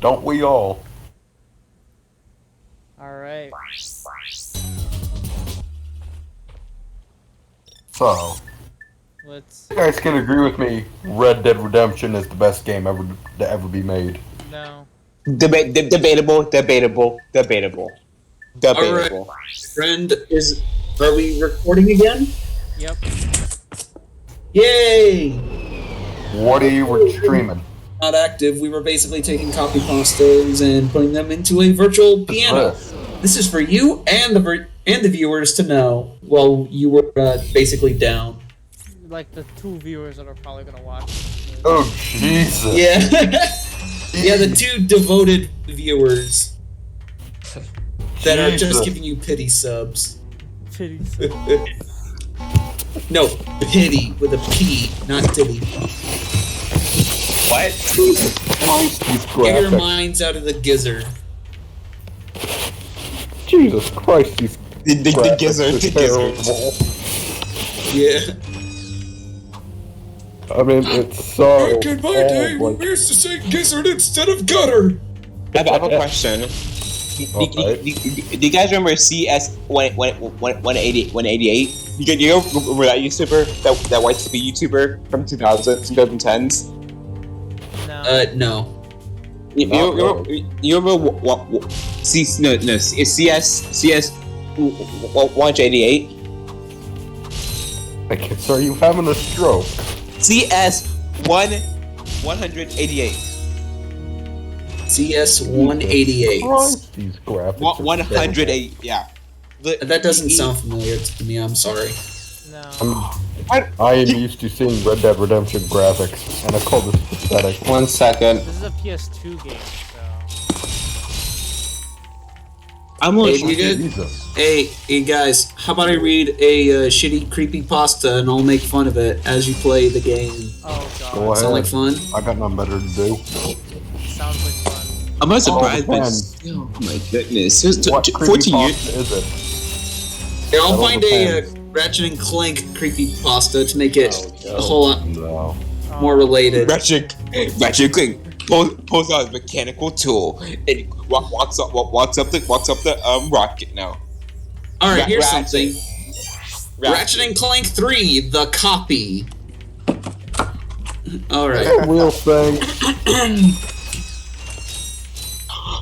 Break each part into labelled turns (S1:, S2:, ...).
S1: Don't we all?
S2: Alright.
S1: So,
S2: Let's...
S1: you guys can agree with me, Red Dead Redemption is the best game ever to ever be made.
S2: No.
S3: Debatable.
S4: Alright, friend, are we recording again?
S2: Yep.
S4: Yay!
S1: What are you streaming?
S4: Not active, we were basically taking copy pastas and putting them into a virtual piano. This is for you and the viewers to know while you were basically down.
S2: Like the 2 viewers that are probably gonna watch.
S1: Oh, Jesus.
S4: Yeah. Yeah, the 2 devoted viewers that are just giving you pity subs.
S2: Pity.
S4: No, pity with a P, not ditty.
S3: What?
S4: Get your minds out of the gizzard.
S1: Jesus Christ, these
S3: The gizzard.
S4: Yeah.
S1: I mean, it's so...
S4: Back in my day, we used to say gizzard instead of gutter.
S3: I have a question. Do you guys remember CS 188? You remember that YouTuber? That white TV YouTuber from 2010s?
S2: No.
S4: No.
S3: You remember what CS 188?
S1: So are you having a stroke?
S3: CS 188.
S4: CS 188.
S1: Christ, these graphics.
S3: 108, yeah.
S4: That doesn't sound familiar to me, I'm sorry.
S2: No.
S1: I am used to seeing Red Dead Redemption graphics, and I call this pathetic.
S3: 1 second.
S2: This is a PS2 game, so...
S3: I'm
S4: Hey,
S3: looking.
S4: you good? Hey guys, how about I read a shitty creepy pasta and I'll make fun of it as you play the game?
S2: Oh god.
S1: Go ahead.
S4: Sound like fun?
S1: I got nothing better to do.
S2: Sounds like fun.
S3: I'm not surprised, but
S1: depends.
S3: oh my goodness. It was
S1: What
S3: 14 years.
S1: creepypasta is it?
S4: Here, I'll
S1: That all
S4: find a
S1: depends.
S4: Ratchet and Clank creepy pasta to make it a whole lot
S1: No.
S4: more related.
S3: Ratchet Clank pulls out his mechanical tool and walks up the rocket now.
S4: Alright, here's
S3: Ratchet.
S4: something. Ratchet and Clank 3, the copy. Alright.
S1: A real thing.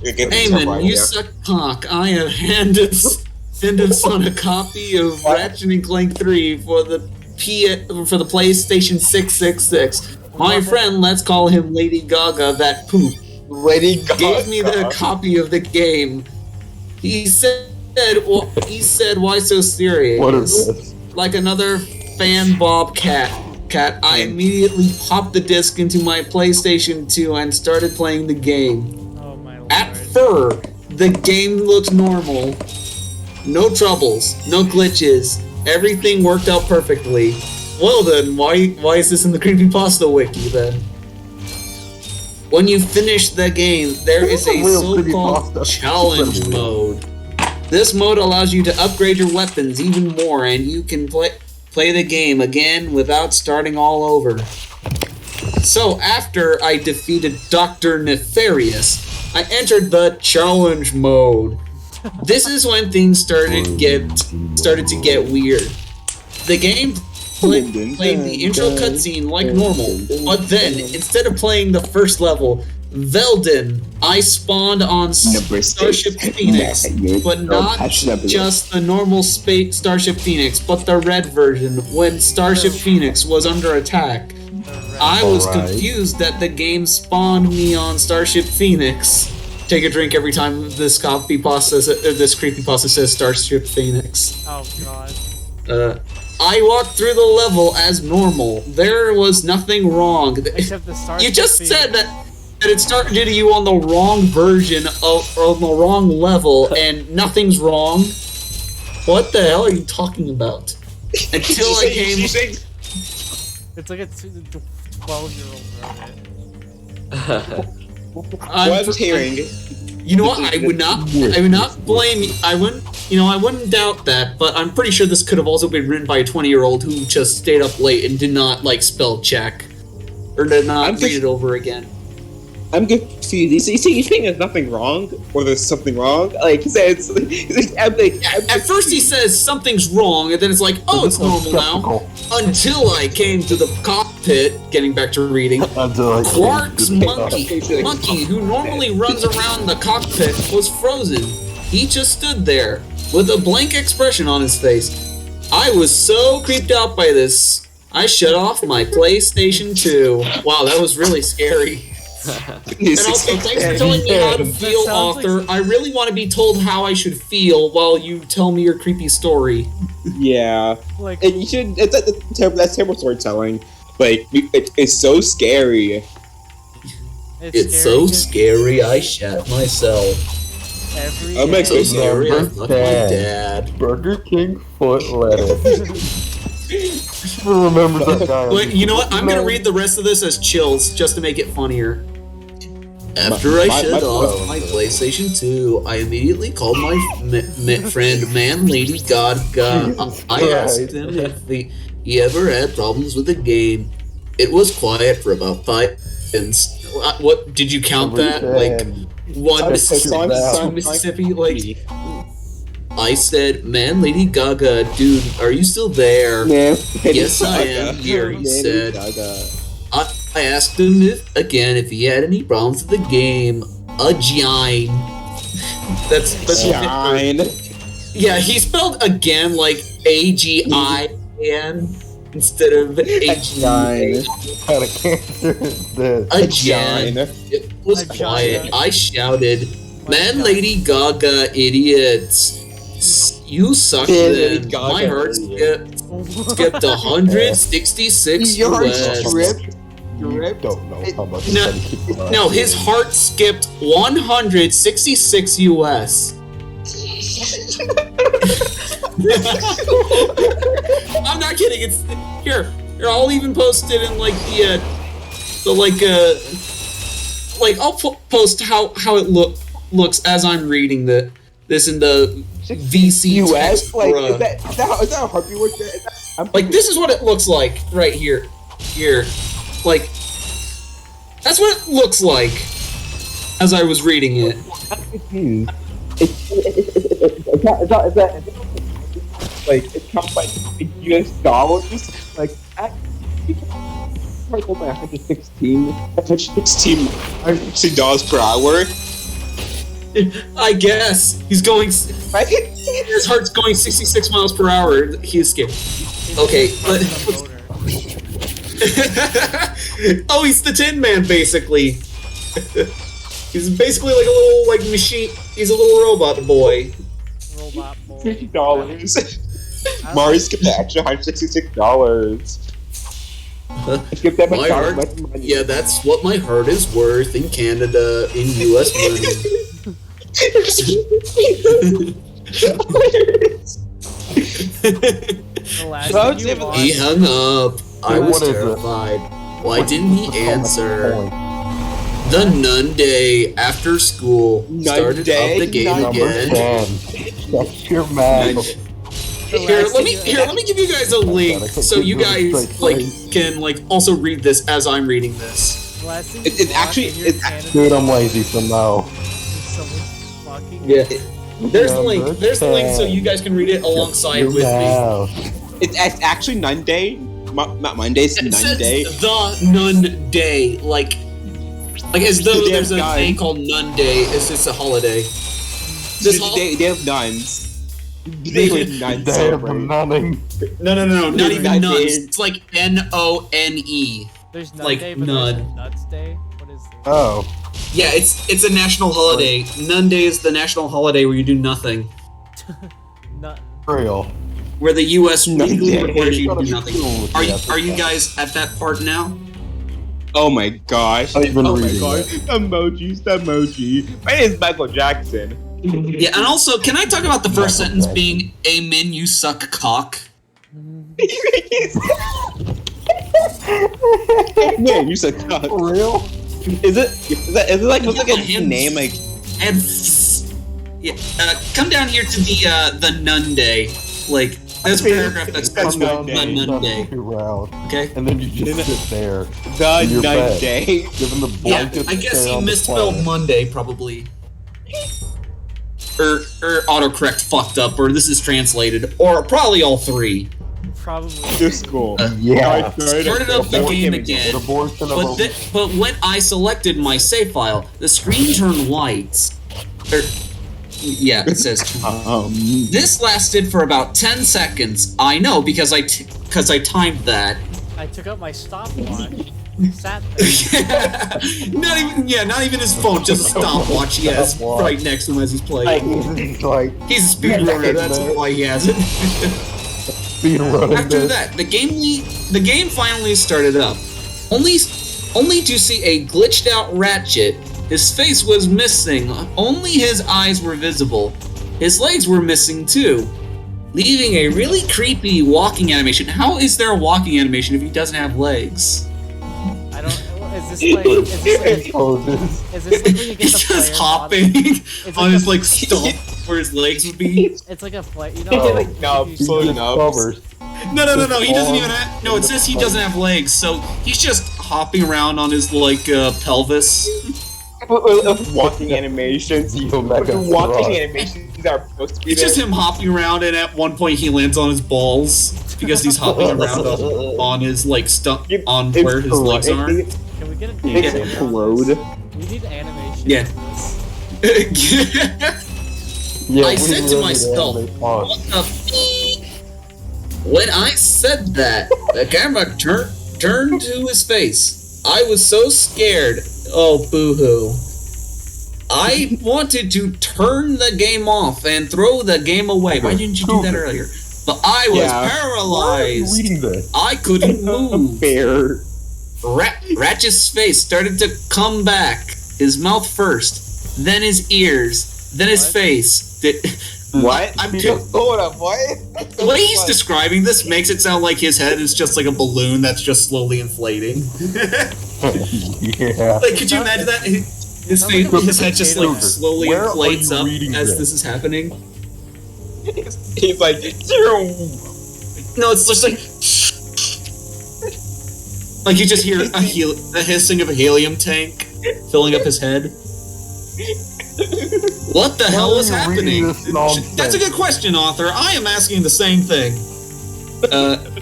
S4: Hey man, you suck cock. I have handed son a copy of Ratchet and Clank 3 for the PlayStation 666. My friend, let's call him Lady Gaga, that poop,
S3: Lady Gaga
S4: gave me the copy of the game. He said, why so serious?
S1: What is this?
S4: Like another fan bobcat. I immediately popped the disc into my PlayStation 2 and started playing the game.
S2: Oh my lord.
S4: At first, the game looked normal. No troubles, no glitches. Everything worked out perfectly. Well then, why is this in the creepypasta wiki then? When you finish the game, there is a
S1: real
S4: so-called
S1: creepypasta.
S4: challenge
S1: Super weird.
S4: mode. This mode allows you to upgrade your weapons even more, and you can play the game again without starting all over. So after I defeated Dr. Nefarious, I entered the challenge mode. This is when things started to get weird. The game played the intro cutscene like normal, but then instead of playing the first level, Velden, I spawned on Starship Phoenix, but not just the normal Starship Phoenix, but the red version when Starship Phoenix was under attack. I was confused that the game spawned me on Starship Phoenix. Take a drink every time this creepypasta says Starship Phoenix.
S2: Oh god.
S4: I walked through the level as normal. There was nothing wrong.
S2: Except the Starship
S4: You just
S2: Phoenix.
S4: said that it started you on the wrong version of on the wrong level, and nothing's wrong. What the hell are you talking about? Until I came.
S2: It's like a 12-year-old version.
S3: I was hearing.
S4: You know what? I would not blame. I wouldn't doubt that. But I'm pretty sure this could have also been written by a 20-year-old who just stayed up late and did not spell check, or did not read it over again.
S3: I'm confused See, you think there's nothing wrong, or there's something wrong. Like he says,
S4: At first he says something's wrong, and then it's like, oh, it's normal now. Until I came to the cockpit, getting back to reading, Quark's monkey, who normally runs around the cockpit, was frozen. He just stood there, with a blank expression on his face. I was so creeped out by this, I shut off my PlayStation 2. Wow, that was really scary. And also, thanks for telling me how to feel, author. Like... I really want to be told how I should feel while you tell me your creepy story.
S3: Yeah,
S2: like,
S3: and you should. That's terrible storytelling. Like, it's so scary.
S4: It's so scary. I shat myself.
S2: I'm
S4: so scary. I fucked my dad.
S1: Burger King foot lettuce. Remember that guy?
S4: But you know what? I'm gonna read the rest of this as chills just to make it funnier. After I shut off my PlayStation 2, I immediately called my friend Man Lady Gaga. I asked him if he ever had problems with the game. It was quiet for about 5 seconds. What did you count that? Like one Mississippi? Like I said, Man Lady Gaga, dude, are you still there? Yes, I am here, he said. I asked him if he had any problems with the game. Agine. That's
S3: Agine.
S4: Yeah, he spelled again like A-G-I-N instead of A-G-I-N.
S1: What kind of cancer is this?
S4: Agine. It was quiet. I shouted, Man Lady Gaga, idiots. You suck then. My heart skipped 166 US.
S1: You don't know how much
S4: No, his heart skipped 166 US. I'm not kidding. It's here. I'll even post it in like I'll post how it looks as I'm reading this in the VC
S3: US.
S4: text,
S3: like is that how heartbeat works?
S4: Like this is what it looks like right here. Like, that's what it looks like as I was reading it.
S3: It's not like US dollars. Like, I told my $116 per hour.
S4: I guess he's going. His heart's going 66 miles per hour. He escaped. Okay, but. Oh, he's the Tin Man, basically. He's basically like a little machine. He's a little robot boy.
S3: $50. Mari's skipped the extra $166. Skip that
S4: my heart. Yeah, that's what my heart is worth in Canada in US money. He hung up. I was terrified. Why didn't he answer? The Nun Day after school started up the game again.
S1: Shut your mouth.
S4: Here, let me give you guys a link so you guys can also read this as I'm reading this.
S3: It's actually
S1: dude, I'm lazy, so no.
S4: Yeah. There's the link. There's the link so you guys can read it alongside with me.
S3: It's actually Nun Day. Not Monday, it's Nun Day.
S4: The Nun Day, like as though there's a day called Nun Day. It's just a holiday.
S3: They have nuns. They have nuns.
S1: They have nunning.
S4: No, not even nuns. It's like N-O-N-E.
S2: There's Nun
S4: like
S2: Day, but
S4: nun.
S2: there's Nuts Day. What is this?
S1: Oh.
S4: Yeah, it's a national holiday. Nun Day is the national holiday where you do nothing.
S2: Nut.
S1: Real.
S4: Where the U.S. legally requires you to do nothing. Are you guys at that part now?
S3: Oh my gosh.
S1: Oh my
S3: gosh. Emoji. My name is Michael Jackson.
S4: Yeah, and also, can I talk about the first sentence being, Amen, you suck cock?
S3: Yeah, you suck cock.
S1: For real?
S3: Is it like a name like?
S4: And yeah, come down here to the Nun Day. Like, There's a paragraph that's
S3: That's
S4: on
S3: Monday.
S4: Monday.
S1: Around,
S4: Okay.
S1: and then you just sit there,
S3: The
S1: in your bed,
S3: Monday.
S1: given the
S4: Yeah,
S1: blankest
S4: I guess
S1: stay
S4: he
S1: on the
S4: misspelled
S1: planet.
S4: Monday, probably. Or autocorrect fucked up, or this is translated, or probably all three.
S2: Probably.
S3: This school.
S1: Yeah.
S4: Started up the game again,
S1: An abortion of
S4: but when I selected my save file, the screen turned white. Yeah, it says. This lasted for about 10 seconds. I know because I timed that.
S2: I took out my stopwatch. Sat there.
S4: Not even his phone, just a stopwatch he has right next to him as he's playing.
S1: like
S4: He's a speedrunner, that's why he has it.
S1: speed running.
S4: After that, the game finally started up. Only to see a glitched out Ratchet. His face was missing. Only his eyes were visible. His legs were missing too, leaving a really creepy walking animation. How is there a walking animation if he doesn't have legs?
S2: I don't. Is this like? Is this like when you get
S4: He's
S2: the
S4: just
S2: player
S4: hopping
S2: It's
S4: on
S2: like
S4: his
S2: a-
S4: like stump where his legs would be.
S2: It's like a play. You know.
S3: Like, no,
S2: you-
S3: so no.
S1: Covers.
S4: No. He doesn't even have. No, it says he doesn't have legs, so he's just hopping around on his like pelvis.
S3: Walking animations. Walking animations are supposed to be
S4: It's
S3: there.
S4: just him hopping around, and at one point he lands on his balls because he's hopping around on his like stump on
S3: It's
S4: where his legs are.
S2: Can we get a
S3: It's
S2: date
S3: explode.
S2: We need animation.
S4: Yeah.
S2: for this.
S1: Yeah,
S4: I
S1: we
S4: said to
S1: really
S4: myself,
S1: animate
S4: what
S1: pause.
S4: the f-? When I said that, the camera turned to his face. I was so scared. Oh, boo-hoo. I wanted to turn the game off and throw the game away. Why didn't you do that earlier? But I was
S3: Yeah.
S1: Why are you
S4: paralyzed.
S1: reading this?
S4: I couldn't move.
S3: Fair.
S4: Ratchet's face started to come back. His mouth first, then his ears, then his
S2: What?
S4: face.
S3: What?
S4: I'm
S3: Hold up, what?
S4: The way he's describing this makes it sound like his head is just like a balloon that's just slowly inflating.
S1: Yeah.
S4: Like, could you imagine that? His face, his head just like slowly
S1: Where are
S4: inflates
S1: you
S4: up
S1: reading
S4: as
S1: this?
S4: this is happening.
S3: He's like,
S4: No, it's just like you just hear a hissing of a helium tank filling up his head. What the hell
S1: are
S4: is
S1: you reading
S4: happening?
S1: this nonsense?
S4: That's a good question, author. I am asking the same thing.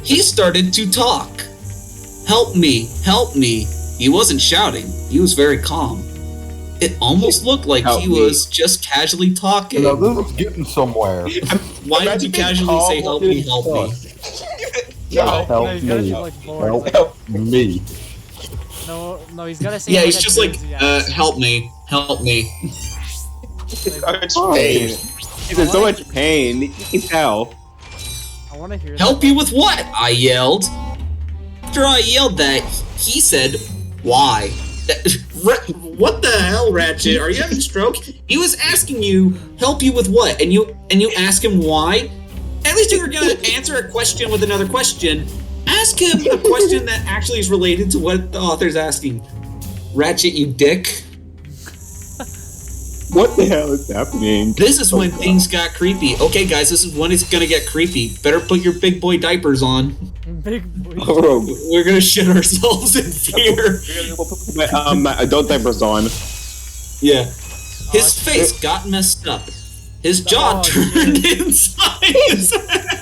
S4: He started to talk. Help me, help me. He wasn't shouting. He was very calm. It almost looked like
S3: Help
S4: he
S3: me.
S4: was just casually talking.
S1: Now this is getting somewhere.
S4: Why did you casually say help me, help me?
S3: no.
S1: Help
S2: he's gotta
S1: me.
S2: be like bored.
S1: Help
S2: Like,
S1: me.
S2: no, he's gotta say.
S4: Yeah,
S2: like
S4: he's
S2: a
S4: just like,
S2: enthusiast.
S4: help me, help me.
S3: So much pain. He's in so much pain. You can tell.
S2: I want to hear.
S4: Help
S2: that.
S4: you with what? I yelled. After I yelled that, he said, why? What the hell, Ratchet? Are you having a stroke? He was asking you, help you with what? And you ask him why? At least if you're gonna answer a question with another question, ask him a question that actually is related to what the author's asking. Ratchet, you dick.
S3: What the hell is happening?
S4: This is when things got creepy. Okay, guys, this is when it's gonna get creepy. Better put your big boy diapers on.
S2: Big boy.
S3: Oh,
S4: We're gonna shit ourselves in fear.
S3: my adult diapers on.
S4: Yeah. His face got messed up. His jaw
S2: Oh,
S4: turned inside his head.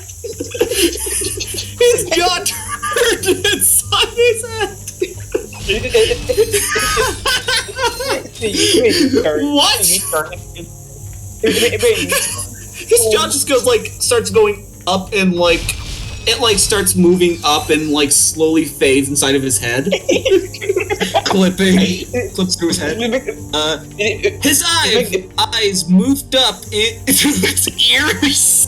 S4: His jaw turned inside his head. What? His jaw just goes like, starts going up and like, it like starts moving up and like slowly fades inside of his head. Clips through his head. His eyes moved up into his ears.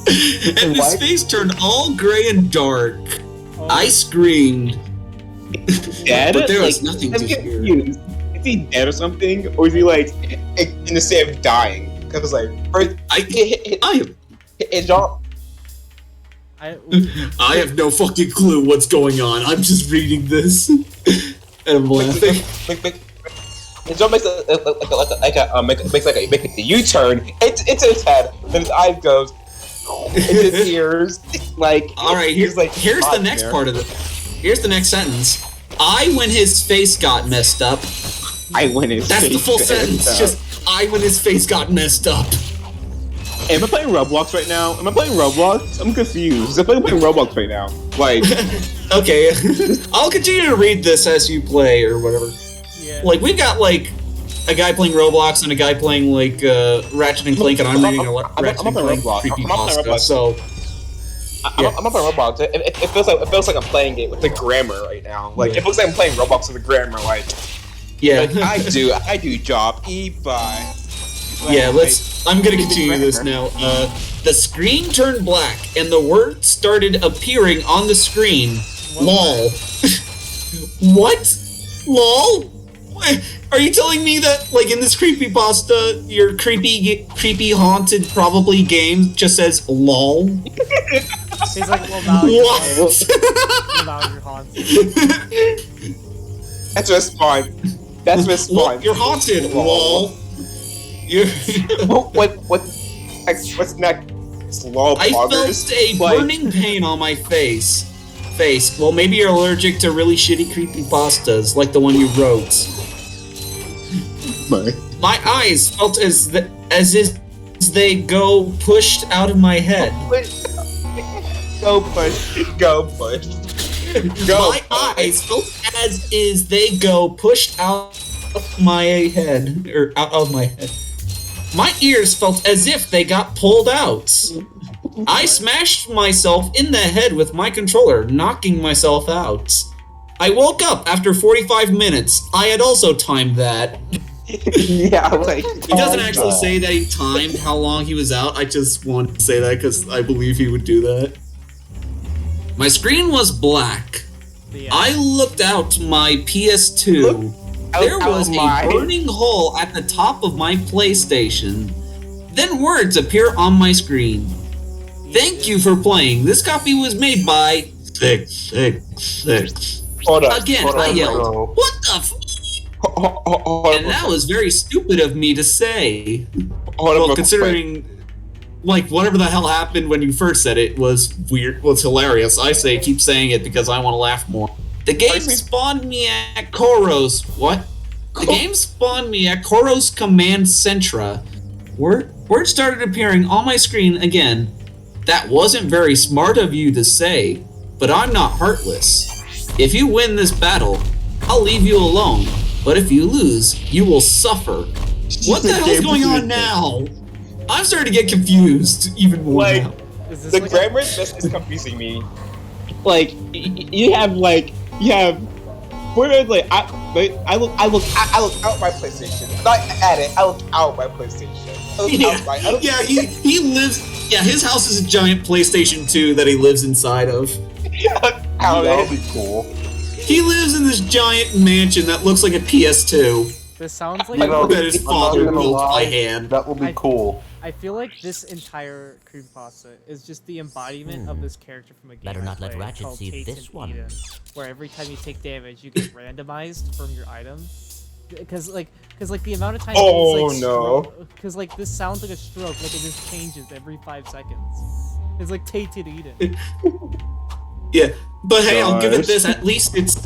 S4: And his face turned all gray and dark.
S2: Oh,
S4: I screamed.
S3: Dead?
S4: But there was
S3: Like,
S4: nothing
S3: I'm
S4: to hear.
S3: confused. Is he dead or something? Or is he like in the state of dying? Because like, first,
S4: I
S3: his jaw.
S2: I
S4: have no fucking clue what's going on. I'm just reading this. And I'm laughing.
S3: His jaw makes makes like a U-turn into his head. Then his eye goes, in his ears. Like,
S4: all right,
S3: he's like,
S4: here's the next part of it. Here's the next sentence. I, when his face got messed up.
S3: I when his
S4: That's
S3: face
S4: the full
S3: got
S4: sentence.
S3: messed up.
S4: Just I, when his face got messed up.
S3: Am I playing Roblox right now? Am I playing Roblox? I'm confused. I'm playing Roblox right now. Like,
S4: okay, I'll continue to read this as you play or whatever.
S2: Yeah.
S4: Like, we've got like a guy playing Roblox and a guy playing like Ratchet and Clank, and I'm reading a Ratchet and Clank creepypasta. So
S3: I'm up on Roblox. It feels like I'm playing it with the grammar right now. Like, it feels like I'm playing Roblox with the grammar. Like,
S4: yeah,
S3: like, I do job. Bye.
S4: Yeah, I'm gonna continue this now. The screen turned black, and the word started appearing on the screen. LOL. What? LOL? Are you telling me that, like, in this creepypasta, your creepy haunted probably game just says LOL?
S2: He's like, well, now you're haunted.
S3: That's respawn. That's respawn.
S4: You're haunted. LOL.
S3: What's next? LOL.
S4: I felt a burning pain on my face. Well, maybe you're allergic to really shitty creepypastas, like the one you wrote. My eyes felt as they go pushed out of my head.
S3: Go push.
S4: My eyes felt as they go pushed out of my head, or out of my head. My ears felt as if they got pulled out. I smashed myself in the head with my controller, knocking myself out. I woke up after 45 minutes. I had also timed that.
S3: Yeah, like...
S4: He doesn't actually say that he timed how long he was out. I just wanted to say that because I believe he would do that. My screen was black. I looked out my PS2. There was a burning hole at the top of my PlayStation. Then words appear on my screen. Thank you for playing. This copy was made by 666. Again, I yelled, what the f? And that was very stupid of me to say. Well, considering, like, whatever the hell happened when you first said it was weird, was hilarious. I say keep saying it because I want to laugh more. The game spawned me at Koros. What? The game spawned me at Koros Command Centra. Words started appearing on my screen again. That wasn't very smart of you to say, but I'm not heartless. If you win this battle, I'll leave you alone. But if you lose, you will suffer. What the hell's going on now? I'm starting to get confused even more now.
S3: The grammar is confusing me. Like, you have words like I look out my PlayStation. Not at it. I look out my PlayStation. He
S4: lives. Yeah, his house is a giant PlayStation 2 that he lives inside of.
S1: That'll be cool.
S4: He lives in this giant mansion that looks like a PS2.
S2: This sounds like
S4: that his father built by hand.
S1: That will be cool.
S2: I feel like this entire creepypasta is just the embodiment of this character from a game.
S5: Better not let Ratchet see this one.
S2: Eden, where every time you take damage, you get randomized from your item. Because the amount of time. Because like this sounds like a stroke. Like it just changes every 5 seconds. It's like Tainted Eden.
S4: Yeah, but hey, I'll give it this. At least it's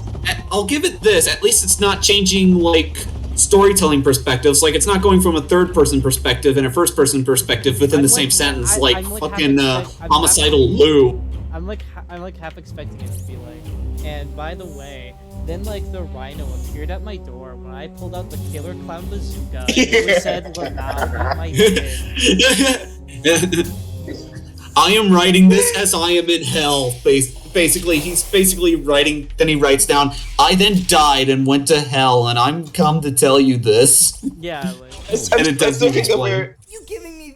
S4: not changing like storytelling perspectives. Like it's not going from a third-person perspective and a first-person perspective within the same sentence. Like fucking homicidal Lou.
S2: I'm like half expecting it to be like. And by the way, then like the rhino appeared at my door when I pulled out the killer clown bazooka. It said, "Lamau, my kid."
S4: I am writing this as I am in hell. Basically, he's basically writing. Then he writes down, "I then died and went to hell, and I'm come to tell you this."
S2: Yeah, like.
S4: And it doesn't explain.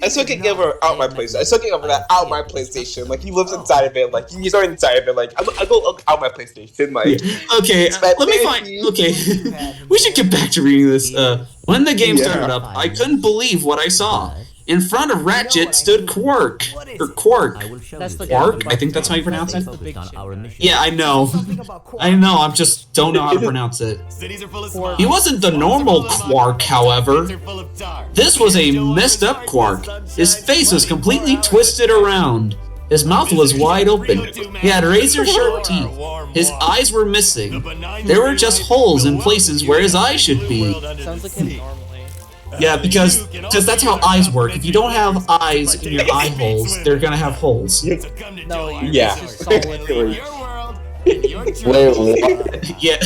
S3: I still can't get over out my PlayStation. I still can't get over that out my PlayStation. Like he lives inside of it. Like he's already inside of it. Like I go out my PlayStation. Like
S4: okay, let me find. Okay, we should get back to reading this. When the game started up, I couldn't believe what I saw. In front of Ratchet stood Quark. Or Quark.
S5: I will show
S2: That's
S5: you
S2: the
S4: Quark?
S2: guy.
S4: I think that's how you pronounce it.
S2: That's the big
S5: on
S2: shit
S5: our
S2: guy.
S5: mission.
S4: Yeah, I know. I know, I just don't know how to pronounce it.
S6: Cities are full of
S2: Quark.
S4: He wasn't the normal Quark, however. This was a messed up Quark. His face was completely twisted around. His mouth was wide open. He had razor-sharp teeth. His eyes were missing. There were just holes in places where his eyes should be.
S2: Sounds like him normally.
S4: Yeah, because that's how eyes work. If you don't have eyes in your eye holes, they're gonna have holes.
S2: No,
S3: Yeah.
S2: it's just solid.
S3: Wait, what?
S4: Yeah.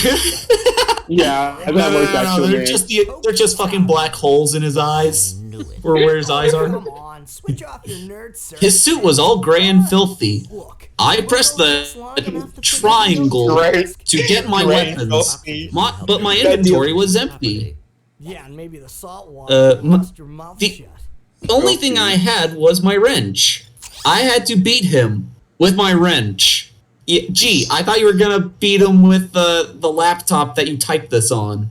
S3: Yeah, that
S4: No,
S3: works actually.
S4: they're just fucking black holes in his eyes,
S5: Knew it.
S4: or where his eyes are.
S7: Come on, switch off your nerd, sir.
S4: His suit was all gray and filthy.
S7: Look,
S4: I pressed the triangle to get my weapons, but my inventory was empty.
S7: yeah, and maybe the salt
S4: Uh,
S7: water bust your mouth
S4: the-
S7: shut.
S4: The only thing I had was my wrench. I had to beat him with my wrench. Yeah, gee, I thought you were gonna beat him with the laptop that you typed this on.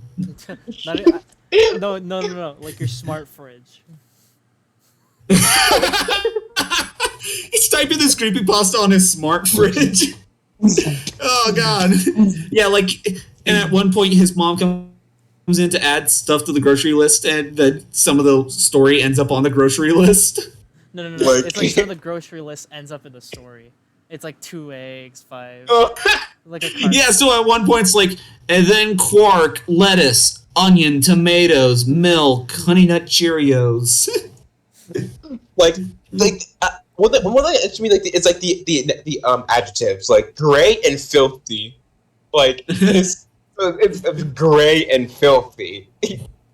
S2: No, like your smart fridge.
S4: He's typing this creepypasta on his smart fridge. Oh god. Yeah, like, and at one point his mom comes in to add stuff to the grocery list, and then some of the story ends up on the grocery list.
S2: No.
S3: Like-
S2: It's like some of the grocery list ends up in the story. It's like 2 eggs, 5. Like a cart.
S4: Yeah, so at one point it's like, and then quark, lettuce, onion, tomatoes, milk, Honey Nut Cheerios.
S3: One thing it's me like it's like the adjectives like gray and filthy, like it's gray and filthy.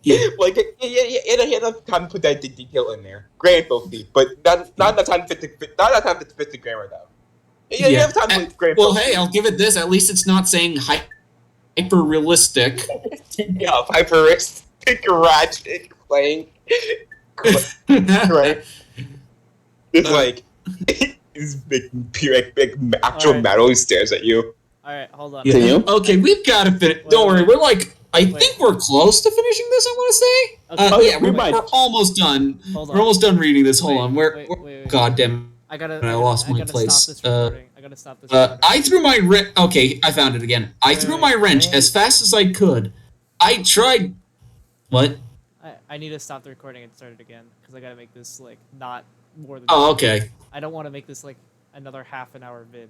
S4: Yeah.
S3: Like he had enough time to put that detail in there, gray and filthy, but not enough time to fit the grammar though. Yeah, you have time to put gray and
S4: Well,
S3: filthy.
S4: hey, I'll give it this. At least it's not saying hyper realistic.
S3: Yeah, hyperistic Ratchet playing. Right. It's like this big actual
S2: Alright.
S3: metal stares at you.
S2: Alright, hold on.
S4: Yeah.
S3: Can you?
S4: Okay, we've got to finish. Don't worry, we're like, I think we're close to finishing this. I want to say.
S2: Okay.
S3: Oh, yeah,
S4: we're,
S3: we might.
S4: we're almost done.
S2: Hold on.
S4: We're almost done reading this. Hold
S2: Wait,
S4: on.
S2: wait.
S4: God damn.
S2: I gotta.
S4: I lost my
S2: gotta
S4: place.
S2: Stop this recording. I gotta stop this recording.
S4: I threw my okay, I found it again. I threw my wrench as fast as I could. I tried. What?
S2: I need to stop the recording and start it again because I gotta make this like not more than.
S4: Oh, okay.
S2: I don't want to make this like another half an hour vid.